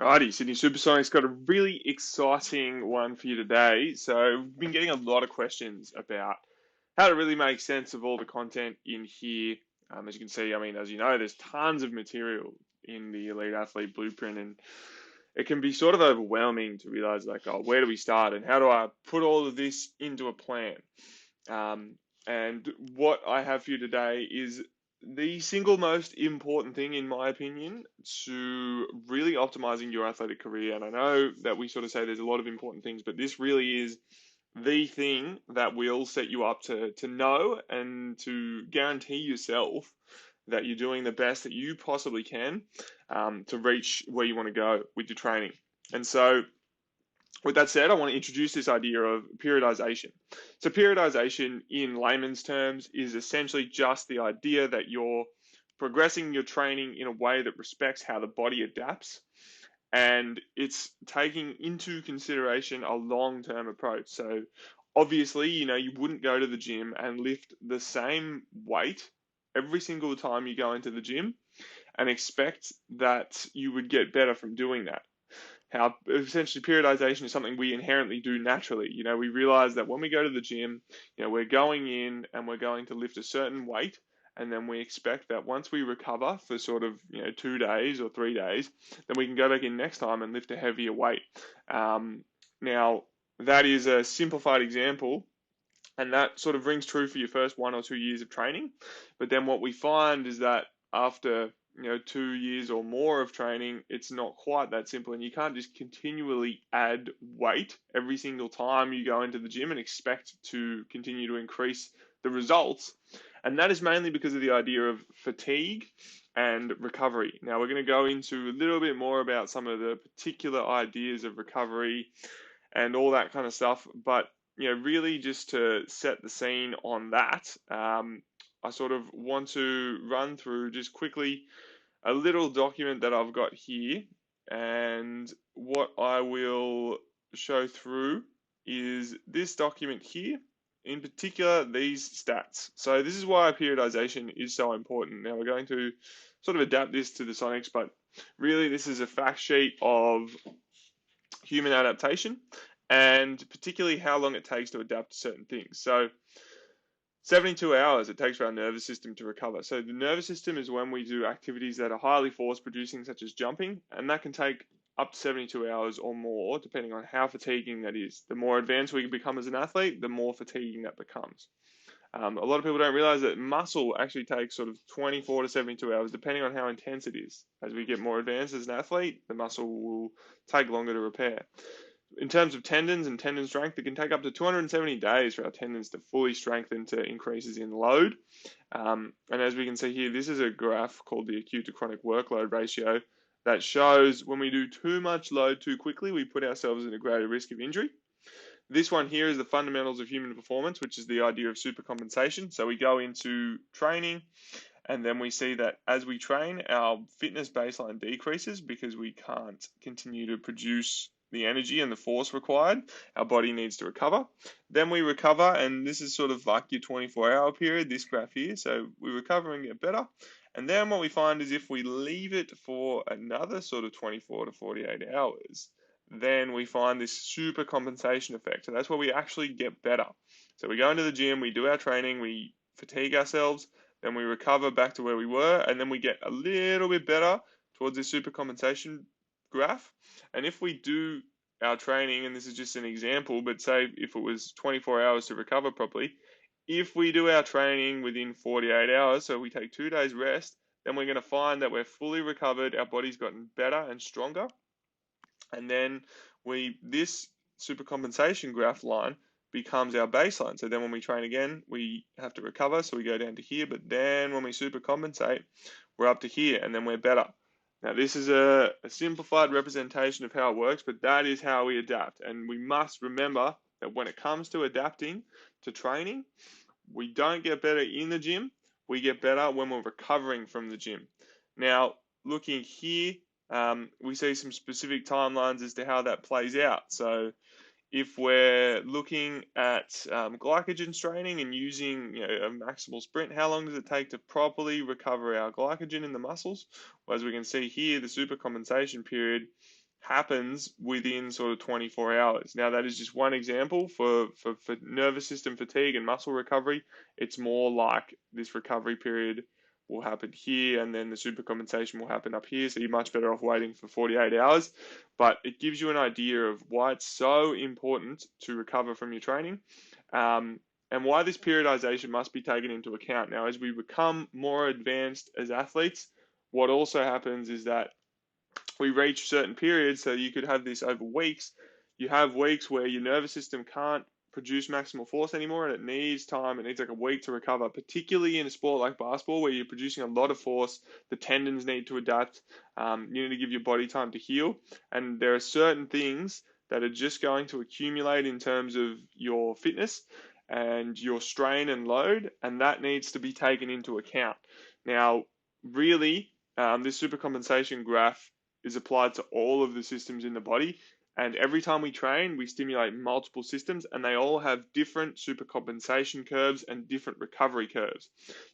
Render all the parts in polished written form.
Alrighty, Sydney Supersonic's got a really exciting one for you today. So, we've been getting a lot of questions about how to really make sense of all the content in here. As you can see, as you know, there's tons of material in the Elite Athlete Blueprint, and it can be sort of overwhelming to realize, like, oh, where do we start, and how do I put all of this into a plan? And what I have for you today is the single most important thing, in my opinion, to really optimizing your athletic career. And I know that we sort of say there's a lot of important things, but this really is the thing that will set you up to know and to guarantee yourself that you're doing the best that you possibly can to reach where you want to go with your training. And so, with that said, I want to introduce this idea of periodization. So, periodization, in layman's terms, is essentially just the idea that you're progressing your training in a way that respects how the body adapts, and it's taking into consideration a long term approach. So, obviously, you wouldn't go to the gym and lift the same weight every single time you go into the gym and expect that you would get better from doing that. How essentially periodization is something we inherently do naturally. We realize that when we go to the gym, we're going in and we're going to lift a certain weight, and then we expect that once we recover for sort of 2 days or 3 days, then we can go back in next time and lift a heavier weight. Now, that is a simplified example, and that sort of rings true for your first 1 or 2 years of training. But then what we find is that after 2 years or more of training, it's not quite that simple, and you can't just continually add weight every single time you go into the gym and expect to continue to increase the results. And that is mainly because of the idea of fatigue and recovery. Now, we're going to go into a little bit more about some of the particular ideas of recovery and all that kind of stuff, but really just to set the scene on that, I sort of want to run through just quickly a little document that I've got here. And what I will show through is this document here, in particular, these stats. So this is why periodization is so important. Now we're going to sort of adapt this to the Sonics, but really this is a fact sheet of human adaptation, and particularly how long it takes to adapt to certain things. So 72 hours it takes for our nervous system to recover. So the nervous system is when we do activities that are highly force producing, such as jumping, and that can take up to 72 hours or more, depending on how fatiguing that is. The more advanced we become as an athlete, the more fatiguing that becomes. A lot of people don't realize that muscle actually takes sort of 24 to 72 hours, depending on how intense it is. As we get more advanced as an athlete, the muscle will take longer to repair. In terms of tendons and tendon strength, it can take up to 270 days for our tendons to fully strengthen to increases in load. And as we can see here, this is a graph called the acute to chronic workload ratio that shows when we do too much load too quickly, we put ourselves at a greater risk of injury. This one here is the fundamentals of human performance, which is the idea of supercompensation. So we go into training, and then we see that as we train, our fitness baseline decreases because we can't continue to produce the energy and the force required. Our body needs to recover. Then we recover, and this is sort of like your 24-hour period, this graph here. So we recover and get better. And then what we find is if we leave it for another sort of 24 to 48 hours, then we find this super compensation effect. So that's where we actually get better. So we go into the gym, we do our training, we fatigue ourselves, then we recover back to where we were, and then we get a little bit better towards this super compensation graph. And if we do our training, and this is just an example, but say if it was 24 hours to recover properly, if we do our training within 48 hours, so we take 2 days rest, then we're going to find that we're fully recovered, our body's gotten better and stronger. And then this supercompensation graph line becomes our baseline. So then when we train again, we have to recover, so we go down to here. But then when we supercompensate, we're up to here, and then we're better. Now this is a simplified representation of how it works, but that is how we adapt. And we must remember that when it comes to adapting to training, we don't get better in the gym. We get better when we're recovering from the gym. Now, looking here, we see some specific timelines as to how that plays out. So if we're looking at glycogen straining and using a maximal sprint, how long does it take to properly recover our glycogen in the muscles? Well, as we can see here, the supercompensation period happens within sort of 24 hours. Now, that is just one example for nervous system fatigue and muscle recovery. It's more like this recovery period will happen here, and then the supercompensation will happen up here. So you're much better off waiting for 48 hours. But it gives you an idea of why it's so important to recover from your training, and why this periodization must be taken into account. Now, as we become more advanced as athletes, what also happens is that we reach certain periods, so you could have this over weeks. You have weeks where your nervous system can't produce maximal force anymore, and it needs time. It needs like a week to recover, particularly in a sport like basketball where you're producing a lot of force. The tendons need to adapt. You need to give your body time to heal, and there are certain things that are just going to accumulate in terms of your fitness and your strain and load, and that needs to be taken into account. Now, really, this supercompensation graph is applied to all of the systems in the body. And every time we train, we stimulate multiple systems, and they all have different supercompensation curves and different recovery curves.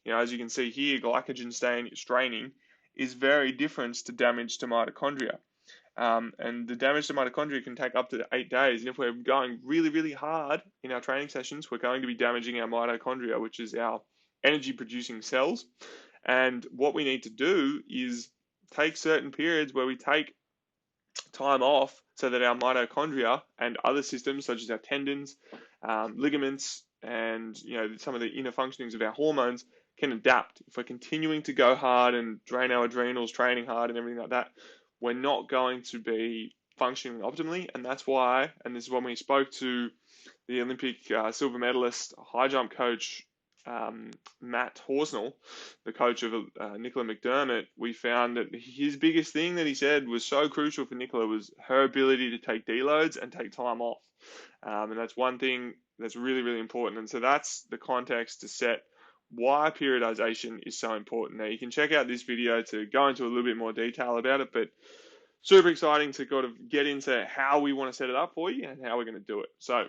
As you can see here, glycogen straining is very different to damage to mitochondria. And the damage to mitochondria can take up to 8 days. And if we're going really, really hard in our training sessions, we're going to be damaging our mitochondria, which is our energy producing cells. And what we need to do is take certain periods where we take time off so that our mitochondria and other systems such as our tendons, ligaments, and some of the inner functionings of our hormones can adapt. If we're continuing to go hard and drain our adrenals, training hard and everything like that, we're not going to be functioning optimally. And that's why, and this is when we spoke to the Olympic silver medalist high jump coach Matt Horsnell, the coach of Nicola McDermott, we found that his biggest thing that he said was so crucial for Nicola was her ability to take deloads and take time off. And that's one thing that's really, really important. And so that's the context to set why periodization is so important. Now, you can check out this video to go into a little bit more detail about it, but super exciting to kind of get into how we want to set it up for you and how we're going to do it. So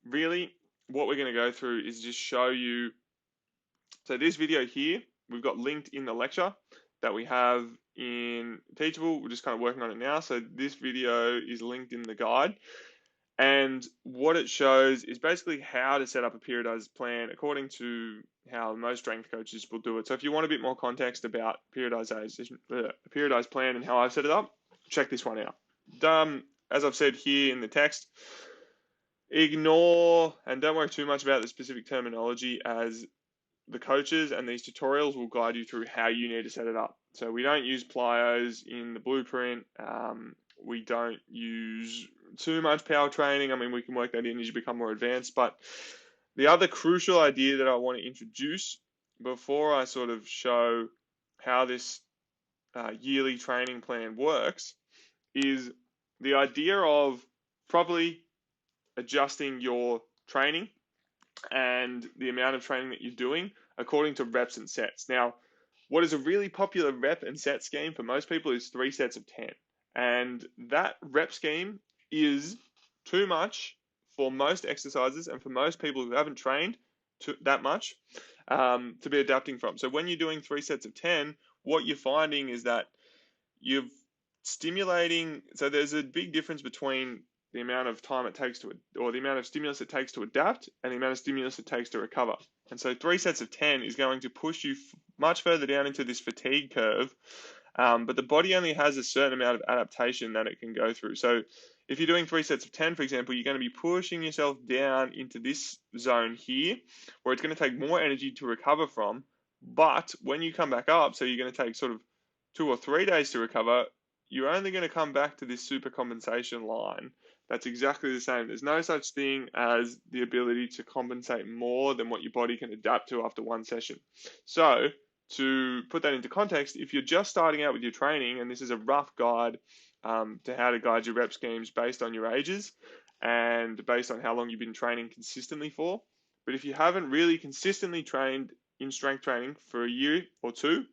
really, what we're going to go through is just show you. So this video here, we've got linked in the lecture that we have in Teachable. We're just kind of working on it now. So this video is linked in the guide. And what it shows is basically how to set up a periodized plan according to how most strength coaches will do it. So if you want a bit more context about periodization, a periodized plan and how I've set it up, check this one out. As I've said here in the text, ignore and don't worry too much about the specific terminology, as the coaches and these tutorials will guide you through how you need to set it up. So we don't use plyos in the blueprint. We don't use too much power training. I mean, we can work that in as you become more advanced. But the other crucial idea that I want to introduce before I sort of show how this yearly training plan works is the idea of properly adjusting your training and the amount of training that you're doing according to reps and sets. Now, what is a really popular rep and set scheme for most people is 3 sets of 10. And that rep scheme is too much for most exercises and for most people who haven't trained that much to be adapting from. So when you're doing 3 sets of 10, what you're finding is that you're stimulating. So there's a big difference between the amount of time it takes or the amount of stimulus it takes to adapt and the amount of stimulus it takes to recover. And so 3 sets of 10 is going to push you much further down into this fatigue curve, but the body only has a certain amount of adaptation that it can go through. So if you're doing 3 sets of 10, for example, you're going to be pushing yourself down into this zone here, where it's going to take more energy to recover from. But when you come back up, so you're going to take sort of 2 or 3 days to recover, you're only going to come back to this supercompensation line. That's exactly the same. There's no such thing as the ability to compensate more than what your body can adapt to after one session. So to put that into context, if you're just starting out with your training, and this is a rough guide to how to guide your rep schemes based on your ages and based on how long you've been training consistently for. But if you haven't really consistently trained in strength training for a year or two,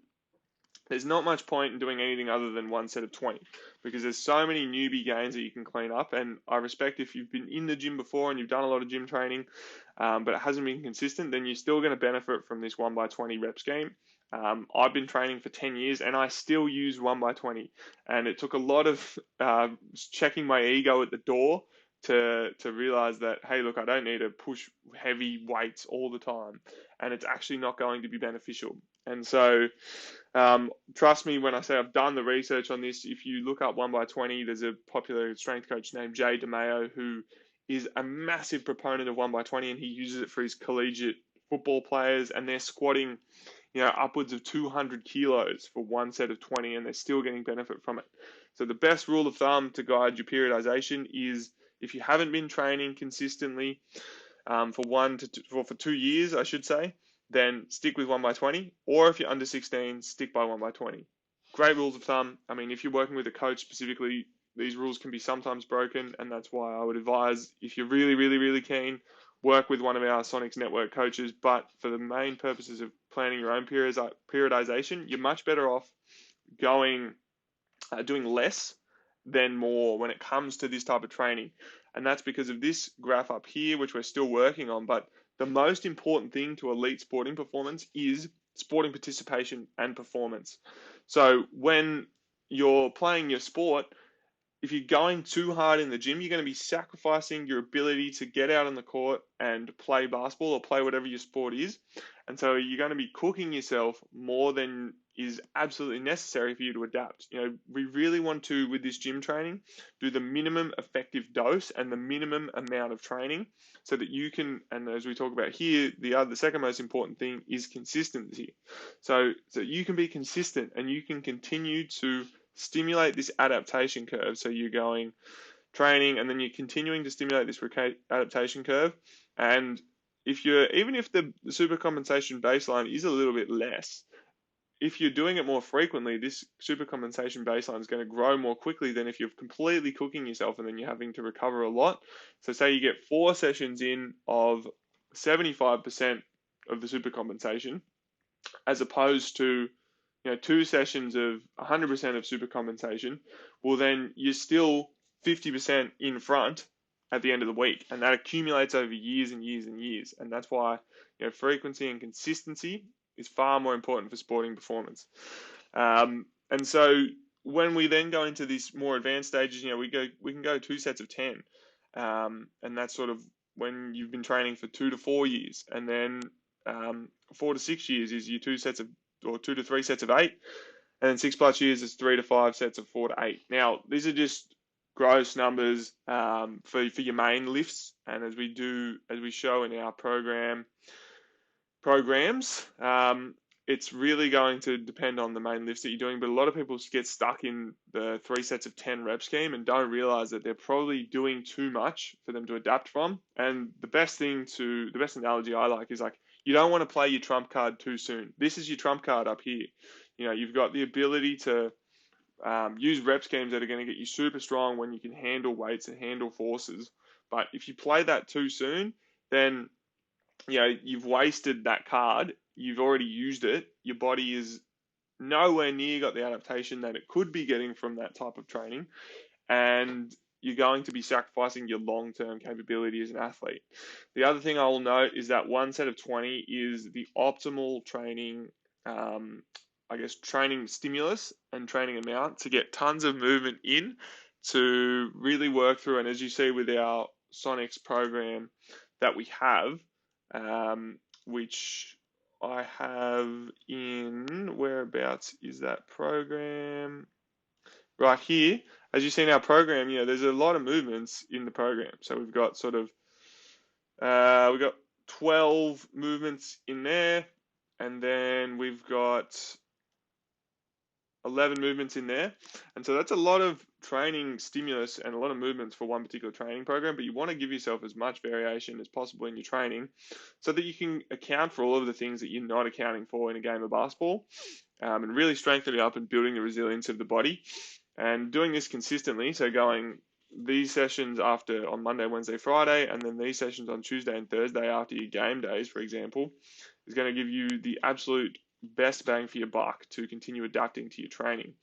there's not much point in doing anything other than 1 set of 20, because there's so many newbie gains that you can clean up. And I respect if you've been in the gym before and you've done a lot of gym training, but it hasn't been consistent, then you're still going to benefit from this 1 by 20 rep scheme. I've been training for 10 years and I still use 1 by 20. And it took a lot of checking my ego at the door to realize that, hey, look, I don't need to push heavy weights all the time. And it's actually not going to be beneficial. And so, trust me when I say I've done the research on this. If you look up 1 by 20, there's a popular strength coach named Jay DeMayo who is a massive proponent of 1 by 20, and he uses it for his collegiate football players, and they're squatting, upwards of 200 kilos for one set of 20, and they're still getting benefit from it. So the best rule of thumb to guide your periodization is if you haven't been training consistently for 2 years, I should say, then stick with 1 by 20. Or if you're under 16, stick by 1 by 20. Great rules of thumb. I mean, if you're working with a coach specifically, these rules can be sometimes broken, and that's why I would advise, if you're really, really, really keen, work with one of our Sonics Network coaches. But for the main purposes of planning your own periodization, you're much better off doing less than more when it comes to this type of training. And that's because of this graph up here, which we're still working on. But the most important thing to elite sporting performance is sporting participation and performance. So when you're playing your sport, if you're going too hard in the gym, you're going to be sacrificing your ability to get out on the court and play basketball or play whatever your sport is. And so you're going to be cooking yourself more than is absolutely necessary for you to adapt. We really want to, with this gym training, do the minimum effective dose and the minimum amount of training so that you can, and as we talk about here, the second most important thing is consistency. So you can be consistent and you can continue to stimulate this adaptation curve. So you're going training and then you're continuing to stimulate this adaptation curve. And even if the supercompensation baseline is a little bit less, if you're doing it more frequently, this supercompensation baseline is going to grow more quickly than if you're completely cooking yourself and then you're having to recover a lot. So say you get 4 sessions in of 75% of the supercompensation, as opposed to 2 sessions of 100% of supercompensation, well, then you're still 50% in front at the end of the week, and that accumulates over years and years and years. And that's why frequency and consistency is far more important for sporting performance. And so when we then go into these more advanced stages, we can go 2 sets of 10, and that's sort of when you've been training for 2 to 4 years, and then 4 to 6 years is your 2 to 3 sets of 8, and then 6+ years is 3 to 5 sets of 4 to 8. Now, these are just gross numbers for your main lifts, and as we show in our programs, it's really going to depend on the main lifts that you're doing. But a lot of people get stuck in the 3 sets of 10 rep scheme and don't realize that they're probably doing too much for them to adapt from. And the best analogy I like is, like, you don't want to play your trump card too soon. This is your trump card up here. You've got the ability to use rep schemes that are going to get you super strong when you can handle weights and handle forces. But if you play that too soon, then you've wasted that card. You've already used it. Your body is nowhere near got the adaptation that it could be getting from that type of training, and you're going to be sacrificing your long-term capability as an athlete. The other thing I will note is that 1 set of 20 is the optimal training, training stimulus and training amount to get tons of movement in to really work through. And as you see with our Sonics program that we have, which I have in, whereabouts is that program? Right here. As you see in our program, there's a lot of movements in the program. So we've got we've got 12 movements in there, and then we've got 11 movements in there. And so that's a lot of training stimulus and a lot of movements for one particular training program, but you want to give yourself as much variation as possible in your training so that you can account for all of the things that you're not accounting for in a game of basketball, and really strengthening it up and building the resilience of the body. And doing this consistently, so going these sessions on Monday, Wednesday, Friday, and then these sessions on Tuesday and Thursday after your game days, for example, is going to give you the absolute best bang for your buck to continue adapting to your training.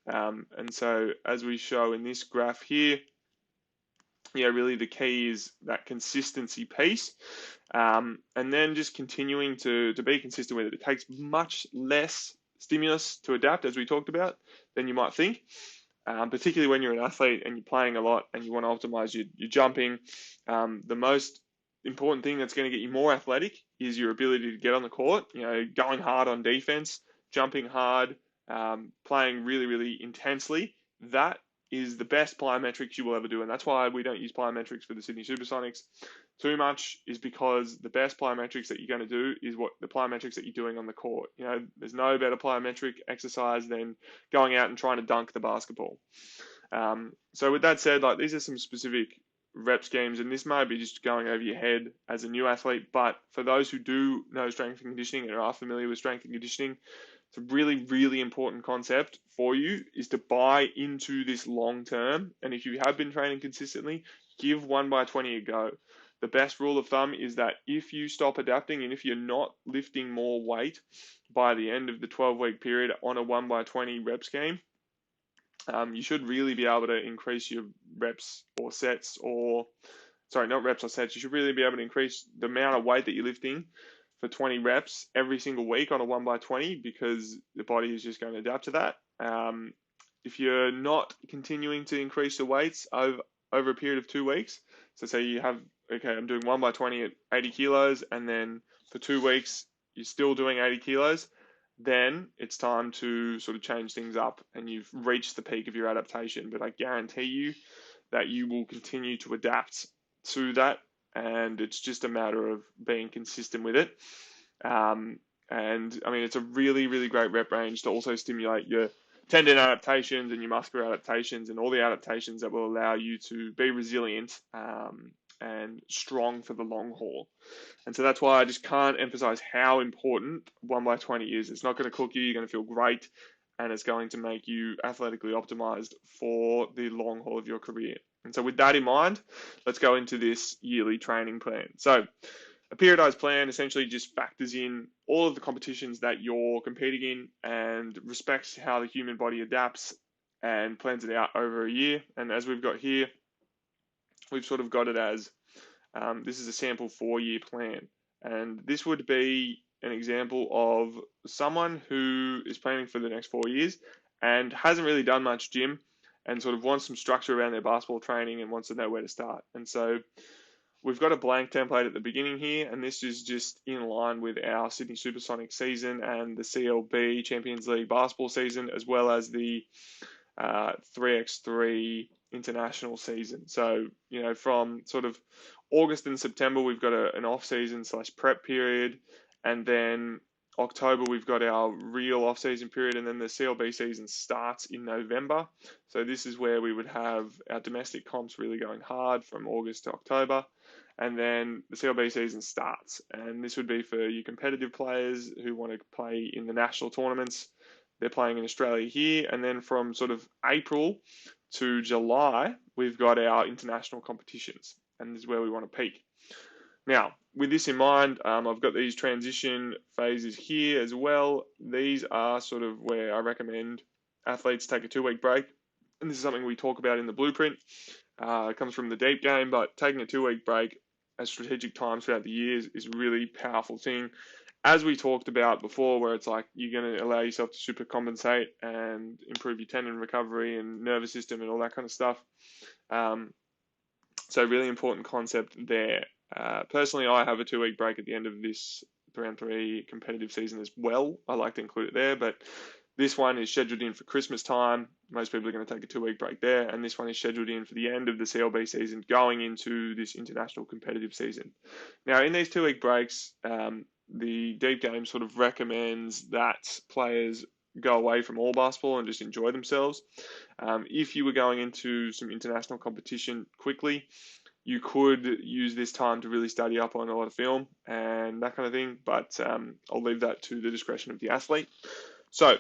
And so as we show in this graph here, really the key is that consistency piece. And then just continuing to be consistent with it. It takes much less stimulus to adapt, as we talked about, than you might think. Particularly when you're an athlete and you're playing a lot and you want to optimize your jumping. The most important thing that's going to get you more athletic is your ability to get on the court, going hard on defense, jumping hard, playing really, really intensely. That is the best plyometrics you will ever do. And that's why we don't use plyometrics for the Sydney Supersonics too much, is because the best plyometrics that you're going to do is what the plyometrics that you're doing on the court. There's no better plyometric exercise than going out and trying to dunk the basketball. So with that said, like, these are some specific rep schemes, and this may be just going over your head as a new athlete, but for those who do know strength and conditioning and are familiar with strength and conditioning, it's a really, really important concept for you is to buy into this long term. And if you have been training consistently, give 1x20 a go. The best rule of thumb is that if you stop adapting and if you're not lifting more weight by the end of the 12-week period on a 1x20 rep scheme, you should really be able to increase your reps or sets, or sorry, not reps or sets. You should really be able to increase the amount of weight that you're lifting for 20 reps every single week on a 1x20, because the body is just going to adapt to that. If you're not continuing to increase the weights over a period of 2 weeks, so say you have, okay, I'm doing 1x20 at 80 kilos, and then for 2 weeks you're still doing 80 kilos, then it's time to sort of change things up and you've reached the peak of your adaptation. But I guarantee you that you will continue to adapt to that, and it's just a matter of being consistent with it. And I mean, it's a really, really great rep range to also stimulate your tendon adaptations and your muscular adaptations and all the adaptations that will allow you to be resilient and strong for the long haul. And so that's why I just can't emphasize how important 1x20 is. It's not going to cook you. You're going to feel great, and it's going to make you athletically optimized for the long haul of your career. And so with that in mind, let's go into this yearly training plan. So a periodized plan essentially just factors in all of the competitions that you're competing in and respects how the human body adapts and plans it out over a year. And as we've got here, we've sort of got it as this is a sample 4-year plan. And this would be an example of someone who is planning for the next 4 years and hasn't really done much gym and sort of wants some structure around their basketball training and wants to know where to start. And so we've got a blank template at the beginning here, and this is just in line with our Sydney Supersonic season and the CLB Champions League basketball season, as well as the 3x3 international season. So, from sort of August and September, we've got an off-season / prep period, and then October, we've got our real off-season period, and then the CLB season starts in November. So this is where we would have our domestic comps really going hard from August to October, and then the CLB season starts. And this would be for your competitive players who want to play in the national tournaments. They're playing in Australia here, and then from sort of April to July, we've got our international competitions, and this is where we want to peak. Now, with this in mind, I've got these transition phases here as well. These are sort of where I recommend athletes take a 2-week break, and this is something we talk about in the blueprint. It comes from the deep game, but taking a 2-week break at strategic times throughout the years is a really powerful thing. As we talked about before, where it's like you're going to allow yourself to super compensate and improve your tendon recovery and nervous system and all that kind of stuff. So really important concept there. Personally, I have a 2-week break at the end of this 3-on-3 competitive season as well. I like to include it there, but this one is scheduled in for Christmas time. Most people are going to take a 2-week break there, and this one is scheduled in for the end of the CLB season, going into this international competitive season. Now, in these 2-week breaks, the deep game sort of recommends that players go away from all basketball and just enjoy themselves. If you were going into some international competition quickly, you could use this time to really study up on a lot of film and that kind of thing, but I'll leave that to the discretion of the athlete. So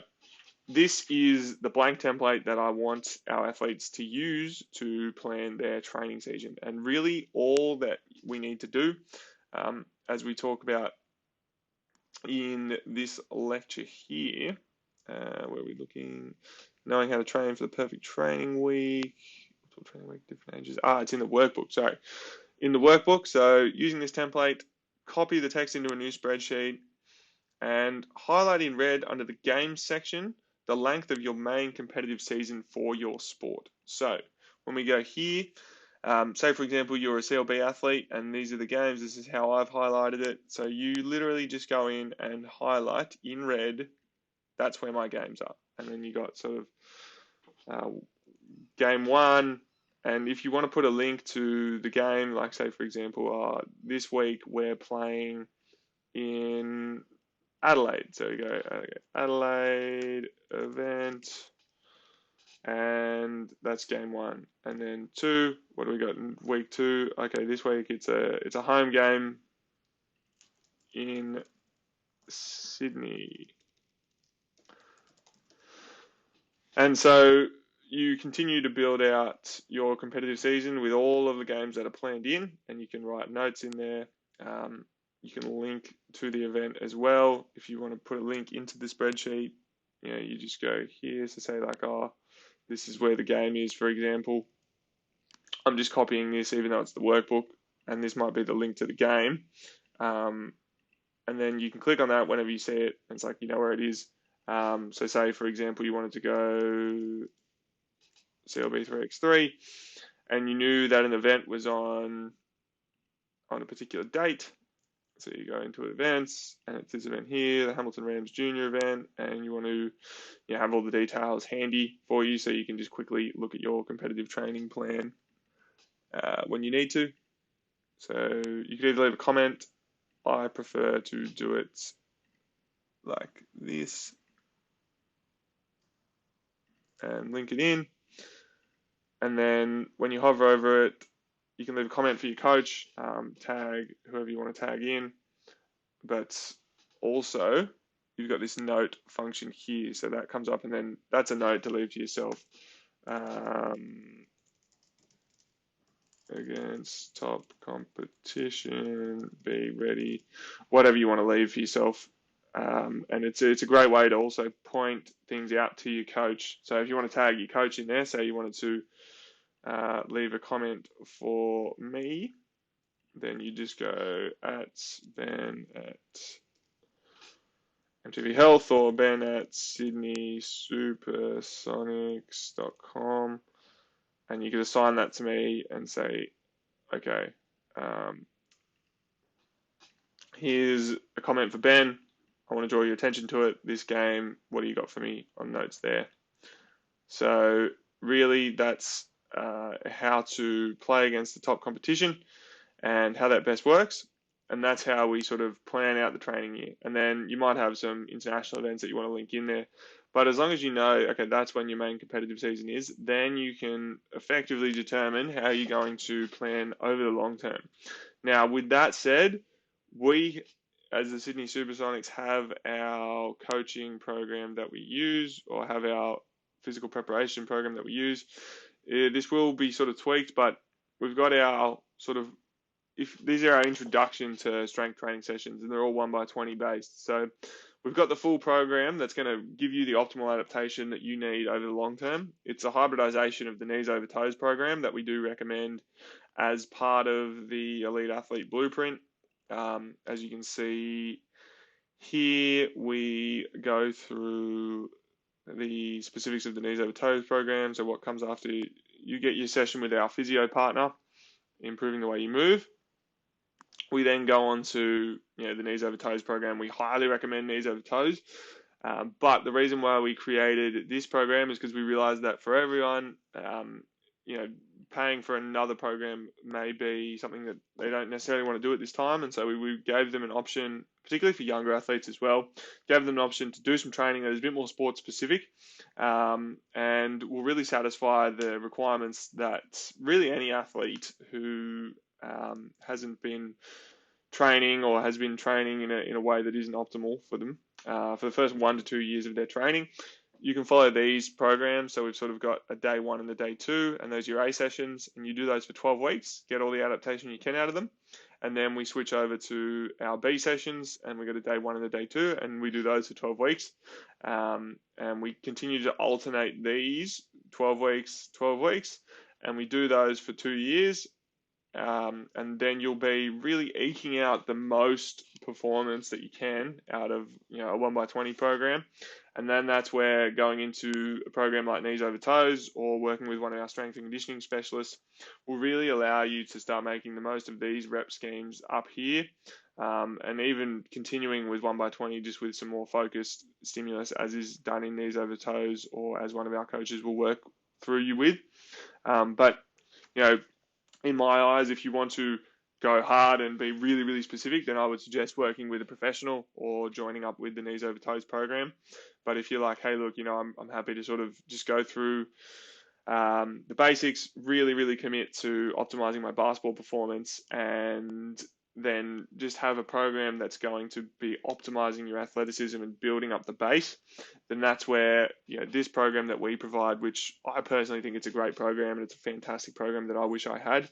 this is the blank template that I want our athletes to use to plan their training season. And really all that we need to do, as we talk about in this lecture here, where we're looking, knowing how to train for the perfect training week, full training week, different ages. It's in the workbook. Sorry, in the workbook. So using this template, copy the text into a new spreadsheet and highlight in red under the games section the length of your main competitive season for your sport. So when we go here, say for example you're a CLB athlete and these are the games, this is how I've highlighted it. So you literally just go in and highlight in red, that's where my games are. And then you got sort of game one, and if you want to put a link to the game, like say for example, this week we're playing in Adelaide. So we go Adelaide event, and that's game one. And then two, what do we got in week two? Okay, this week it's a home game in Sydney. And so you continue to build out your competitive season with all of the games that are planned in, and you can write notes in there. You can link to the event as well. If you want to put a link into the spreadsheet, you just go here to say like, this is where the game is, for example. I'm just copying this even though it's the workbook, and this might be the link to the game. And then you can click on that whenever you see it, and it's like, you know where it is. So say, for example, you wanted to go CLB 3x3, and you knew that an event was on a particular date. So you go into events, and it's this event here, the Hamilton Rams Junior event, and you want to have all the details handy for you so you can just quickly look at your competitive training plan when you need to. So you can either leave a comment. I prefer to do it like this and link it in. And then when you hover over it, you can leave a comment for your coach, tag whoever you want to tag in. But also, you've got this note function here. So that comes up, and then that's a note to leave to yourself. Against top competition, be ready, whatever you want to leave for yourself. And it's a great way to also point things out to your coach. So if you want to tag your coach in there, say you wanted to leave a comment for me, then you just go at Ben at MTV Health or Ben at SydneySupersonics.com, and you can assign that to me and say, okay, here's a comment for Ben. I want to draw your attention to it. This game, what do you got for me on notes there? So really, that's how to play against the top competition and how that best works. And that's how we sort of plan out the training year. And then you might have some international events that you want to link in there. But as long as you know, okay, that's when your main competitive season is, then you can effectively determine how you're going to plan over the long term. Now, with that said, we, as the Sydney Supersonics, have our coaching program that we use, or have our physical preparation program that we use. This will be sort of tweaked, but we've got our sort of, if these are our introduction to strength training sessions, and they're all 1x20 based. So we've got the full program that's going to give you the optimal adaptation that you need over the long term. It's a hybridization of the knees over toes program that we do recommend as part of the Elite Athlete Blueprint. As you can see here, we go through the specifics of the knees over toes program. So what comes after you get your session with our physio partner, improving the way you move. We then go on to the knees over toes program. We highly recommend knees over toes. But the reason why we created this program is because we realized that for everyone, paying for another program may be something that they don't necessarily want to do at this time. And so we gave them an option, particularly for younger athletes as well, gave them an option to do some training that is a bit more sport specific, and will really satisfy the requirements that really any athlete who hasn't been training or has been training in a way that isn't optimal for them for the first 1 to 2 years of their training. You can follow these programs. So we've sort of got a day 1 and a day 2, and those are your A sessions, and you do those for 12 weeks, get all the adaptation you can out of them. And then we switch over to our B sessions, and we got a day 1 and a day 2, and we do those for 12 weeks. And we continue to alternate these 12 weeks, 12 weeks. and we do those for 2 years. And then you'll be really eking out the most performance that you can out of a 1x20 program. And then that's where going into a program like knees over toes or working with one of our strength and conditioning specialists will really allow you to start making the most of these rep schemes up here. And even continuing with 1x20 just with some more focused stimulus, as is done in knees over toes, or as one of our coaches will work through you with. But in my eyes, if you want to go hard and be really, really specific, then I would suggest working with a professional or joining up with the knees over toes program. But if you're like, hey, look, I'm happy to sort of just go through the basics, really, really commit to optimizing my basketball performance, and then just have a program that's going to be optimizing your athleticism and building up the base, then that's where this program that we provide, which I personally think it's a great program and it's a fantastic program that I wish I had,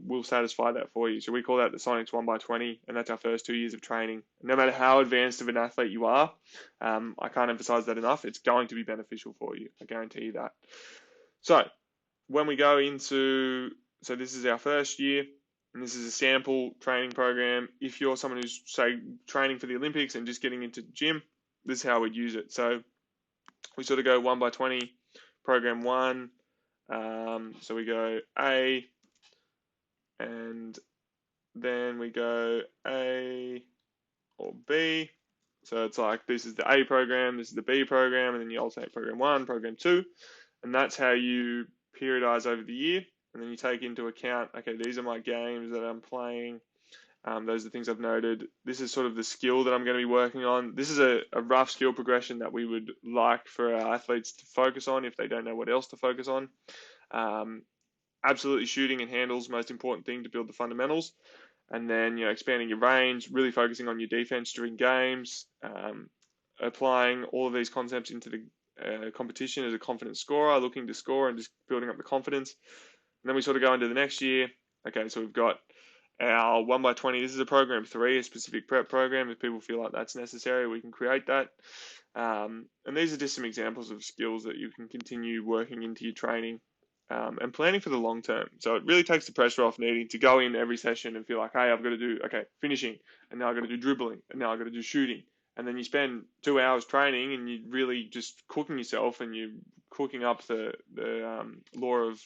will satisfy that for you. So we call that the Sonics 1x20, and that's our first 2 years of training. No matter how advanced of an athlete you are, I can't emphasize that enough, it's going to be beneficial for you. I guarantee you that. So when we go into, so this is our first year, and this is a sample training program. If you're someone who's, say, training for the Olympics and just getting into the gym, this is how we'd use it. So we sort of go 1x20, program 1. So we go A, and then we go A or B. So it's like, this is the A program, this is the B program, and then you alternate program 1, program 2. And that's how you periodize over the year. And then you take into account, okay, these are my games that I'm playing. Those are the things I've noted. This is sort of the skill that I'm going to be working on. This is a rough skill progression that we would like for our athletes to focus on if they don't know what else to focus on. Absolutely shooting and handles, most important thing to build the fundamentals. And then, expanding your range, really focusing on your defense during games, applying all of these concepts into the competition as a confident scorer, looking to score and just building up the confidence. And then we sort of go into the next year. Okay, so we've got our 1x20. This is a program 3, a specific prep program. If people feel like that's necessary, we can create that. And these are just some examples of skills that you can continue working into your training and planning for the long term. So it really takes the pressure off needing to go in every session and feel like, hey, I've got to do, finishing, and now I've got to do dribbling, and now I've got to do shooting. And then you spend 2 hours training and you're really just cooking yourself, and you're cooking up the law of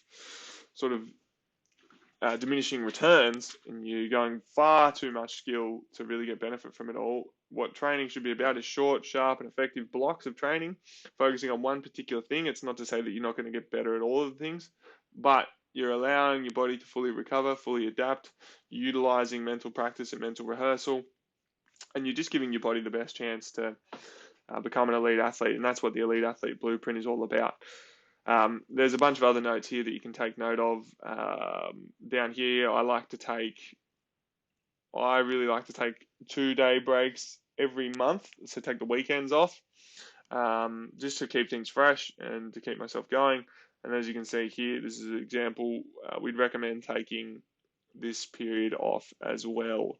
sort of diminishing returns, and you're going far too much skill to really get benefit from it all. What training should be about is short, sharp, and effective blocks of training, focusing on one particular thing. It's not to say that you're not going to get better at all of the things, but you're allowing your body to fully recover, fully adapt, utilizing mental practice and mental rehearsal, and you're just giving your body the best chance to become an elite athlete. And that's what the Elite Athlete Blueprint is all about. There's a bunch of other notes here that you can take note of. Down here, I really like to take 2-day breaks every month, so take the weekends off, just to keep things fresh and to keep myself going. And as you can see here, this is an example. We'd recommend taking this period off as well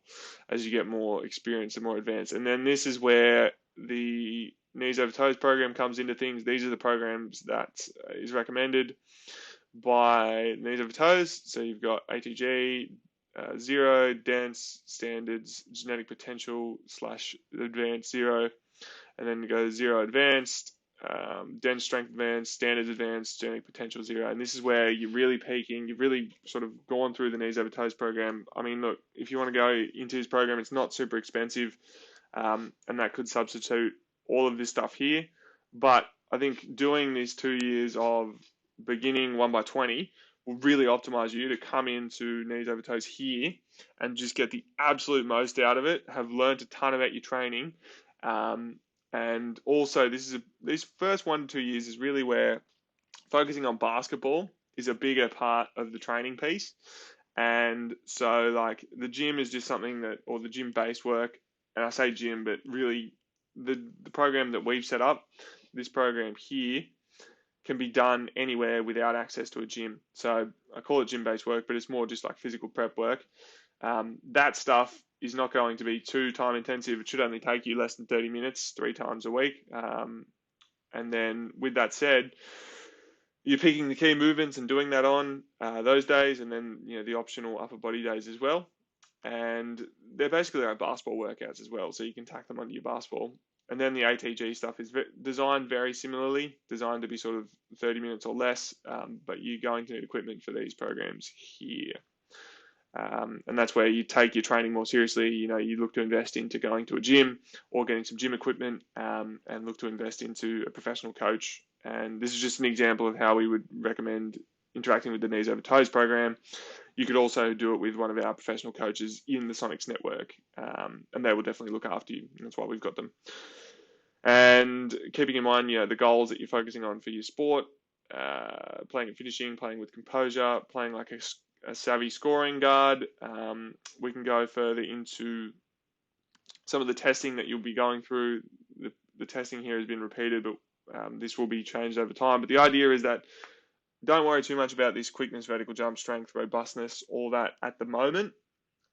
as you get more experience and more advanced. And then this is where the Knees Over Toes program comes into things. These are the programs that is recommended by Knees Over Toes. So you've got ATG, Zero, Dense, Standards, Genetic Potential / Advanced Zero, and then you go Zero Advanced, Dense Strength Advanced, Standards Advanced, Genetic Potential Zero. And this is where you're really peaking. You've really sort of gone through the Knees Over Toes program. I mean, look, if you want to go into this program, it's not super expensive, and that could substitute all of this stuff here. But I think doing these 2 years of beginning 1x20 will really optimize you to come into Knees Over Toes here and just get the absolute most out of it, have learned a ton about your training. And also, these first 1 to 2 years is really where focusing on basketball is a bigger part of the training piece. And so, like, the gym is just something that, or the gym-based work, and I say gym, but really the program that we've set up, this program here, can be done anywhere without access to a gym. So I call it gym-based work, but it's more just like physical prep work. That stuff is not going to be too time intensive. It should only take you less than 30 minutes, 3 times a week. And then with that said, you're picking the key movements and doing that on those days, and then the optional upper body days as well. And they're basically like basketball workouts as well, so you can tack them onto your basketball. And then the ATG stuff is designed very similarly, designed to be sort of 30 minutes or less, but you're going to need equipment for these programs here. And that's where you take your training more seriously. You look to invest into going to a gym or getting some gym equipment, and look to invest into a professional coach. And this is just an example of how we would recommend interacting with the Knees Over Toes program. You could also do it with one of our professional coaches in the Sonics network, and they will definitely look after you. That's why we've got them. And keeping in mind, the goals that you're focusing on for your sport, playing and finishing, playing with composure, playing like a savvy scoring guard. We can go further into some of the testing that you'll be going through. The testing here has been repeated, but this will be changed over time. But the idea is that don't worry too much about this quickness, vertical jump, strength, robustness, all that at the moment.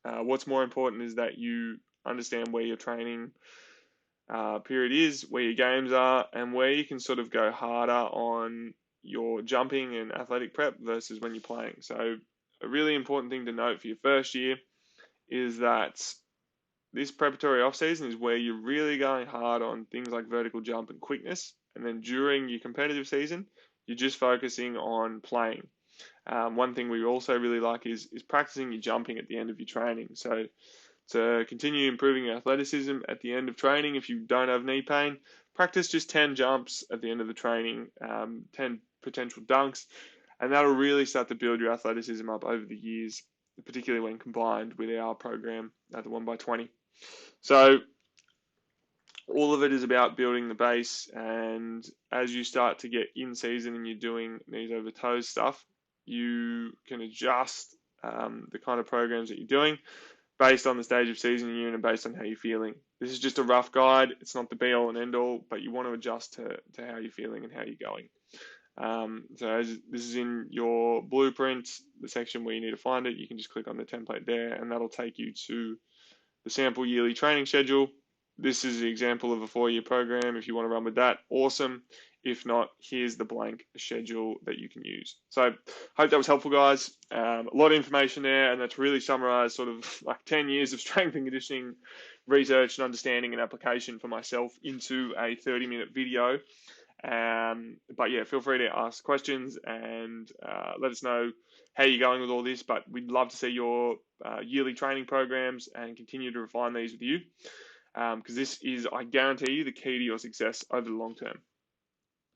What's more important is that you understand where your training period is, where your games are, and where you can sort of go harder on your jumping and athletic prep versus when you're playing. So a really important thing to note for your first year is that this preparatory off season is where you're really going hard on things like vertical jump and quickness. And then during your competitive season, you're just focusing on playing. One thing we also really like is practicing your jumping at the end of your training. So to continue improving your athleticism at the end of training, if you don't have knee pain, practice just 10 jumps at the end of the training, 10 potential dunks, and that'll really start to build your athleticism up over the years, particularly when combined with our program at the 1x20. So all of it is about building the base, and as you start to get in season and you're doing knees over toes stuff, you can adjust the kind of programs that you're doing based on the stage of season you're in and based on how you're feeling. This is just a rough guide. It's not the be all and end all, but you want to adjust to how you're feeling and how you're going. So this is in your blueprint, the section where you need to find it. You can just click on the template there, and that'll take you to the sample yearly training schedule. This is the example of a 4-year program. If you want to run with that, awesome. If not, here's the blank schedule that you can use. So hope that was helpful, guys. A lot of information there, and that's really summarized sort of like 10 years of strength and conditioning research and understanding and application for myself into a 30-minute video. But yeah, feel free to ask questions and let us know how you're going with all this. But we'd love to see your yearly training programs and continue to refine these with you, because this is, I guarantee you, the key to your success over the long term.